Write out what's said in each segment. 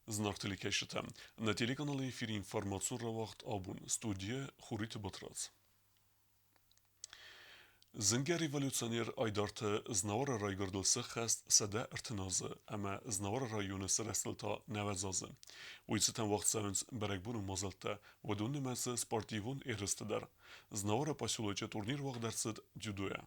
Znartili keşitem. Na telekanalı efir informacion ra vakt abun. Studye Xurit Batrac. Zingê revolûsyoner Aydartê znawara raygirdelsi xest sede irtinazı, ama znawara rayûnê serestilta nevedzazı. Wî sitem waxt sewins berekbûn û mazalta wedûn nimesi sportîvûn êriste der. Znawara pasyoloçe turnîr waxt dersid judoya.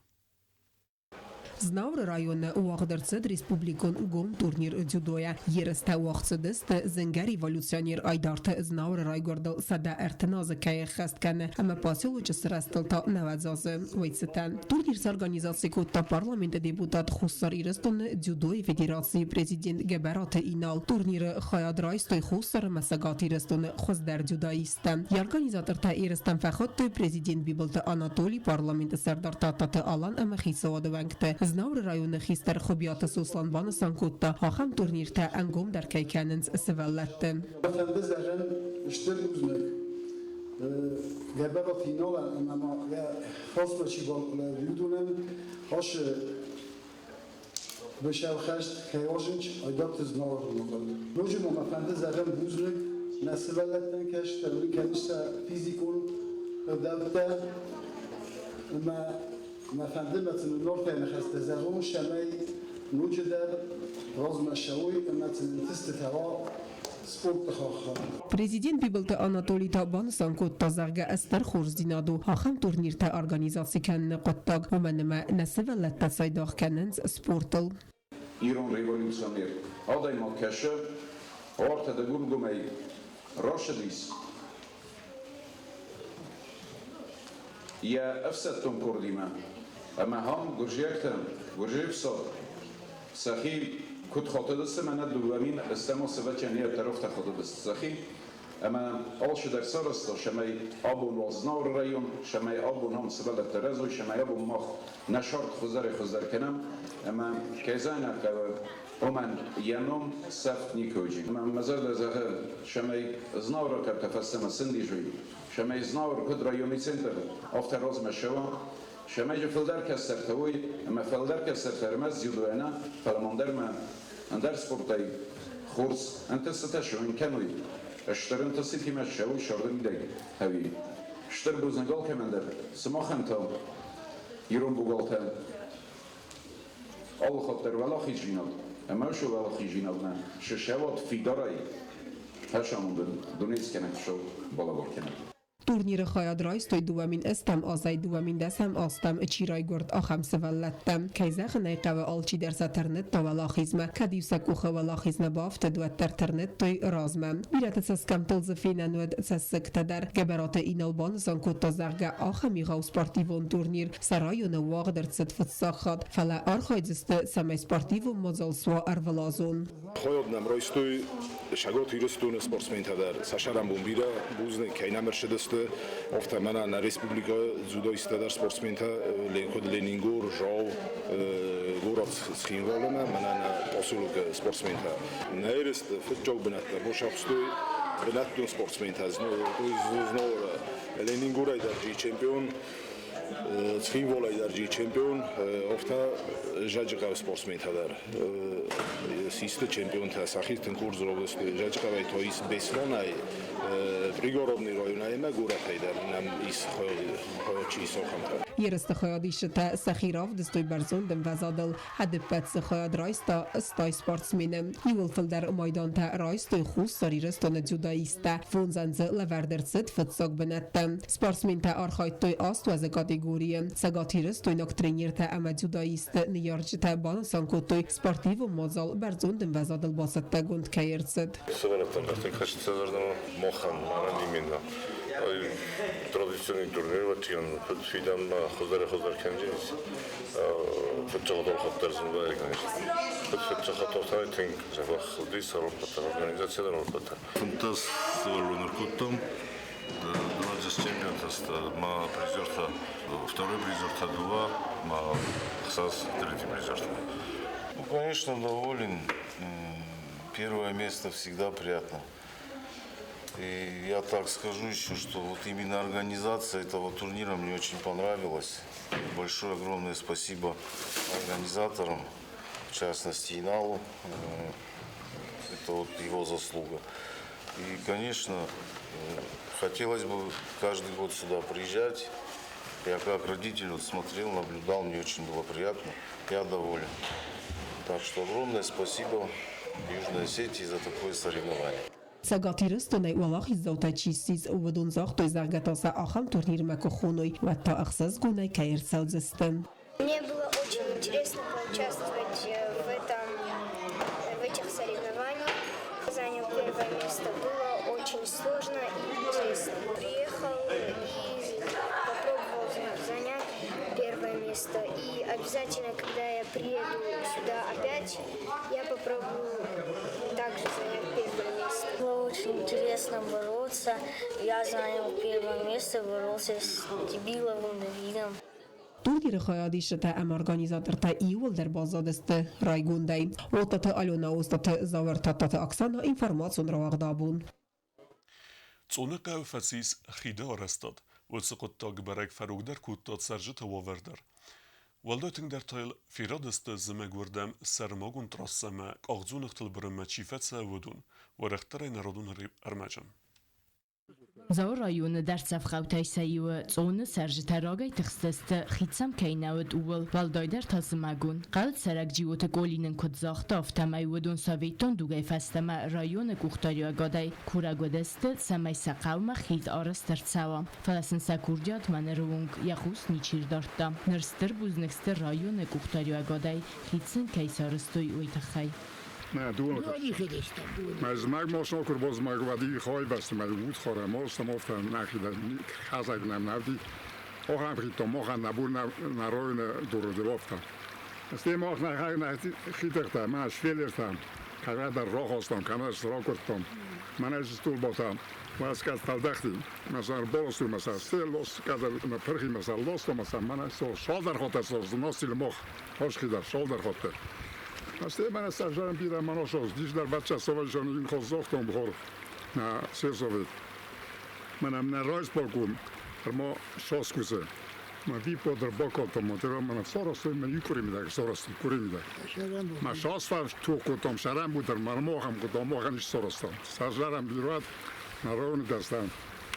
Znawr rayonu Wagdırtsıd Respublikon gom turnir judoya. Yeriste Wagtsıdist Zinger revolûsyoner Aydartê znawr raygırdel sede irtinazı keye xest kene, ama pasyoloçe serestilta nevedzazı. Wî turnir organizasyonu kutta parlamenta deputat Xussar İriston judoy federasyonu prezident Geberatê İnal turnir xayad raystoy Xussar mesegat İriston xwezder judayiste. Organizatör ta İriston fexot prezident bibilta Anatoli parlamenta serdar ta alan ama xîsa dewengte. Znawr rayonu xîster xubiyata soslanbana sankutta haxam turnirte engom der keykenins sevelletti. Efendi zerren iştir uzmek. Gebera finala ama ya fasmaçı balkula yudunem haş beşevxeşt keyajınç aydat znawr nokal. Nocum ama efendi zerren uzmek nesevelletten keşter kendisi fizikon devte ama efendim mesela Norfa'ya nexeste zerron şemay nucder razma şawi mesela tisteva sport xaxa. Prezident bibilta Anatoli Taban sankutta zarga ester xorzdinadu haxam turnirte organizasyonu kenne qottag umanima nesevellette saydah kennens sportel. İran revolûsyoner adayma keşe ortada gurgumey Raşidis ya efsettum kurdima ama ham gurjekten gurjepsa sahi kut xatırlısı mene duvamin istema seveçeniye tarafta xatırlısı sahi ama alşı dersarasta şemay abun vaznavr rayon şemay abun ham sebelet terezo şemay abun mah neşart xuzar kenem ama kezana kavar omen yanom seft nikoji ama mezar zahe şemay znavra kar tefessema sindijui şemay znavr kud rayoni center after rozmeşeva şemay filder keser tawi ama filder keser fermez judoena parlamentder ma andar sportay khurs anta sataşu imkanui اشترن تصيفي ماشي وشرد مدق هوي اشتر بوزنقال كمندر سماخن تام يرون بوغالتان الله خاطر ولا خيجينال اما شو ولا خيجينالنا ششوات في داري هاشامون دونيس كانت شو بالا بالكنا Turnir xayad raystoy duvamin estem azay duvamin desem astem çiray gurt axam sevellettem. Keyzex neyqeve alçi derse ternet tavala xizme. Kadivsek u xavala xizme bafte duetter ternet toy razme. Biret seskem tılzıfinen ved sesek teder. Geberate inalban zankutta zerge axami gav sportivon turnir. Sarayone Wagdırtsıd fıtsaxad. Fele arxaydziste semey sportivon mazalsua ervelazon. Xayadnem raystoy شگات ایرستون سپورتسمن تدر ساشرم بومبیرا بوزن کینا مرشدسته افته منا نا ریسپوبلیکا جودایست در سپورتسمن تا لینکود لینینگور جاو گورات سخینوالنا منا نا پاسولوک سپورتسمن تا نیرست فتجاو بنات بوشاقستوی بناتون سپورتسمن تا زنو لینینگور ایدار جی چمپیون سخینوال ایدار جی چمپیون افته جاجقا سپورتسمن تدر سیست چمپیون تا سخیت کنکورز رو دست جاجقا وی تویس بیسلونای پریگوروبنی رایونای مگورت ایدار نم ایس خواهد چی ساخم تا Yeriste xayadîşete sexîrav distoy berzon dem vezadil hedipet xayad raysta stay sportsmenim. Yuvul filder maydan te raystoy xus sariristone judayiste. Fonzenze leverdertsit fıtsak benettem. Sportsmen te arxaytoy ast veze kategoriye. Segatiristoy nok trenir te ama judayiste niyarcı te bana sankotoy sportiv mazal berzon dem vezadil basette gund keyirtsit. Sevenetten derken kaçtı sezerden mohan bana diminna. Традиционный турнир ватиан фидам хозар кенжис футчалдал хаттерзин бай конечно футчалдал тинг жава худи саролпата организациядан олпата фунтас севалунер коттам 20 чемпионатаста ма призерта второй призерта два ма хсас третий призерта. Ну конечно доволен. Первое место всегда приятно. И я так скажу еще, что вот именно организация этого турнира мне очень понравилась. Большое огромное спасибо организаторам, в частности Иналу. Это вот его заслуга. И, конечно, хотелось бы каждый год сюда приезжать. Я как родитель вот смотрел, наблюдал, мне очень было приятно. Я доволен. Так что огромное спасибо Южной Осетии за такое соревнование. سگاتیرست و نیولاخی زوتا چیسیز و بدون زاخت و زرگتاسا آخام تورنیر مکخونوی و تا اخصاص گونه کایر سالزستن. Мне было очень интересно поучаствовать в этих соревнованиях. Занял первое место. Было очень сложно и интересно. Приехал и попробовал занять первое место. И обязательно, когда я приеду сюда опять, я попробую также занять первое место. Было очень интересно бороться. Я занял первое место, боролся с Дебиловым Давидом. Турнیر خیادیش تا ام ارگانیزاتر تا ایول در بازادست رایگوندی و تا آلونا اوستات زاورتا تا اکسانا اینفرماسیون رو اقدابون. Цунека фасис хида арестад, высокотта гберек фарогдар куттат сержит вавердар. Валдатин der Teil firadeste zime gwerdem sermagun trasseme ағзунық тылбырыма чифетсе вудун, варехтare народун армачам. Заур районы дәрцәф хавтайсайуы цоны сәржітарагай тықстысты хитсам кейнауыд уыл валдайдар тазымагун. Қалд сәрәк жиоты голинын кудзақты автамай удун советон дугай фастама районы кухтариу агадай курагодесты самай сақавма хит арыстыр цава. Фаласын сакурдиат манырунг яхус ничирдартта. Нырстыр бузнықстыр районы кухтариу агадай хитсын кейсарыстой уйтахай. نه دو از مگ ما شکر باز مگ ودی خواهی بسته مگ بود خوره ما استم افتن نخیده خزک نم نبدی آخه هم خیلی ما خواهد نبور نروی دورو درافتم استی ما خیلی من از فیل ارتم که در راه هستم که از راه کردم من از استول باتم و از که از تلدختی مثلا بالستو مثلا سیل لست که در پرخی مثلا لست مثلا من از شال در خاطر ساز ناستیل مخ هاش خیلی شال در خاطر Аз те мене стажарам бира маношос, диш дар бача соважан ин хозохтом бхор на сесовет. Манам на ройс полкум, армо шоскусе. Ма ви подр боколтом мотера мана соростой ма юкурим да соростой курим да. Ма шоствар тукутом шарам бутер мармохам кутом моханиш соростом. Стажарам бират на ройн дастан.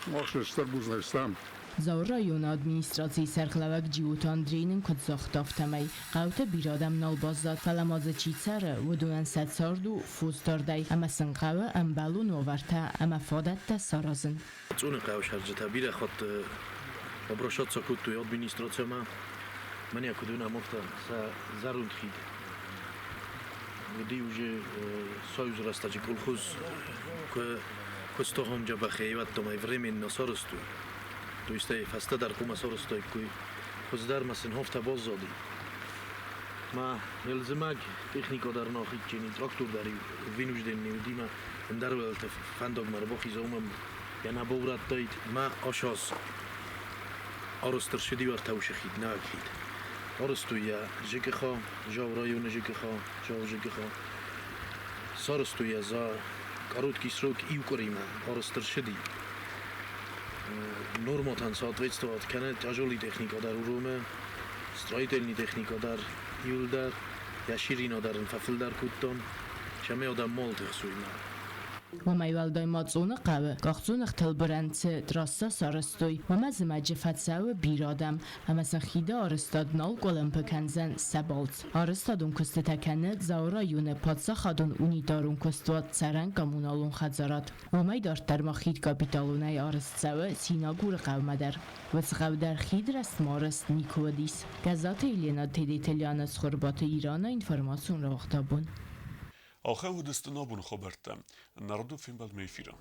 Мохше штарбузнайстам. زاور رایون ادمینستراسیی سرخلوک جیوت اندرینن کد زخت افتمی قوت بیرادم نالبازداد فلماز چیتسر و دونن ست ساردو فوستاردی اما سنقوه ام بلو نوورتا اما فادت تا سارازن چون قوش هرجتا بیره خود обращаться к той администрации من як دونه مفتن زاروند خید ودی уже союз растачи колхоз костохом джаба хейват томай временно саросту То есть фаста дар кума соростой куй хоздар масен хофта боз зоди. Ма елземаг техника дар нахичени трактор дари винужденни удима дар велт фандог марбохи зомам я на боврат тайт ма ашос аростер шди вар тавшхид нагхид. Аросту я ЖКХ жав район ЖКХ жав ЖКХ соросту я за короткий срок и укорима аростер шди. Норматан соответствовать канет тяжелый техника дар уруме, строительный техника дар юлдар, я ширина дар фафилдар куттон, чаме адам мол техсуйна. و میوالدای ماتزون قوه گاخزون اختل برنده دراسته سارستوی و مزمه جفتساو بیرادم اما سنخیده آرستاد نال گلم پکنزن سبالت آرستادون کسته تکنه زاورا یونه پادسا خادون اونی دارون کستوات سرنگ گمونالون خدزارات و میدارد در ما خید کابیتالونه آرستساو سینا گور قومه در و سقو در خید رست مارست نیکو دیس گزات ایلینا تیدی تلیان از خوربات ایران اینفرماسیون را وقتابون آخه و دست نابون خبرتم نردو فیلم بل میفیرم